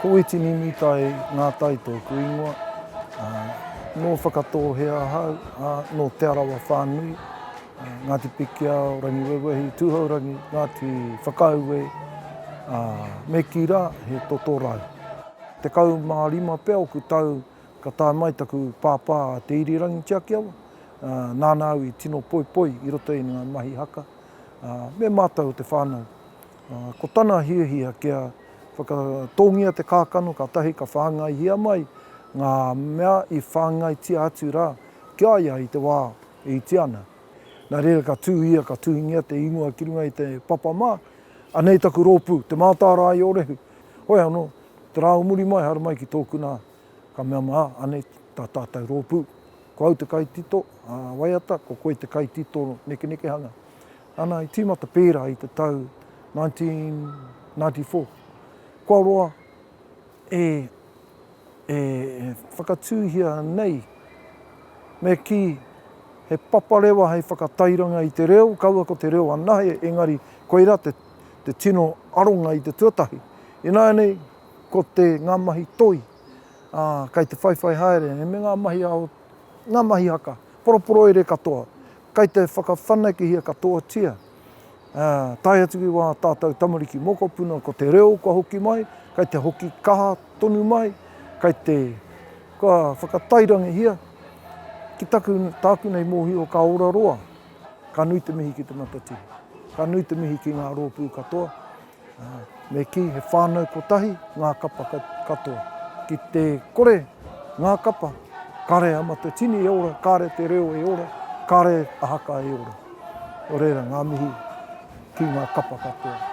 Ko iti ni mitai ngā taito ku ingoa, no whakatō hea hau, no te arawa whānui, Ngāti Pikia o rangi wewehi, tūhaurangi, Ngāti Whakauwe, me ki rā he totorau. Te kau mā rima pea o ku tau ka tā mai taku pāpā a te irirangi Tiakiawa, nānau i tino poipoi i roto i ngā mahi haka, me mātou te whānau. Ko tāna hiahia kia whakatongia te kākano, ka tahi ka whāngai hia mai, ngā mea i whāngai tia atu rā, kia ia i te wā i tiana. Nā reira ka tūhia, ka tūhingia te ingoa ki runga i te papamā, anei taku rōpū, te mātārā i o rehu. Hoi anō, te rāu muri mai, hara mai ki tōku nā, ka mea mā, anei tā tātou rōpū. Ko au te kaitito, waiata, ko koe te kaitito neke neke hanga. Ana i tīmata pērā i te tau 1994. Kua roa e whakatūhia nei, me ki he paparewa hei whakatairanga i te reo, kaua ko te reo anahe, engari koira te tino aronga i te tuatahi. I nā nei, ko te ngā mahi toi, kai te whaiwhai haere, me ngā mahi haka, poroporo ere katoa, kai te whakawhanakihia katoa tia. Tai atu ki wā tātou tamariki mokopuna, ko te reo kua hoki mai, kai te hoki kaha tonu mai, kai te kua whakatairangi hia, ki tāku nei mōhio ka ora roa, ka nui te mihi ki te matatihi, ka nui te mihi ki ngā rōpū katoa, me ki he whānau kotahi, ngā kapa katoa. Ki te kore, ngā kapa, kare amatotini e ora, kare te reo e ora, kare ahaka e ora. O reira ngā mihi ki ngā kapa katoa.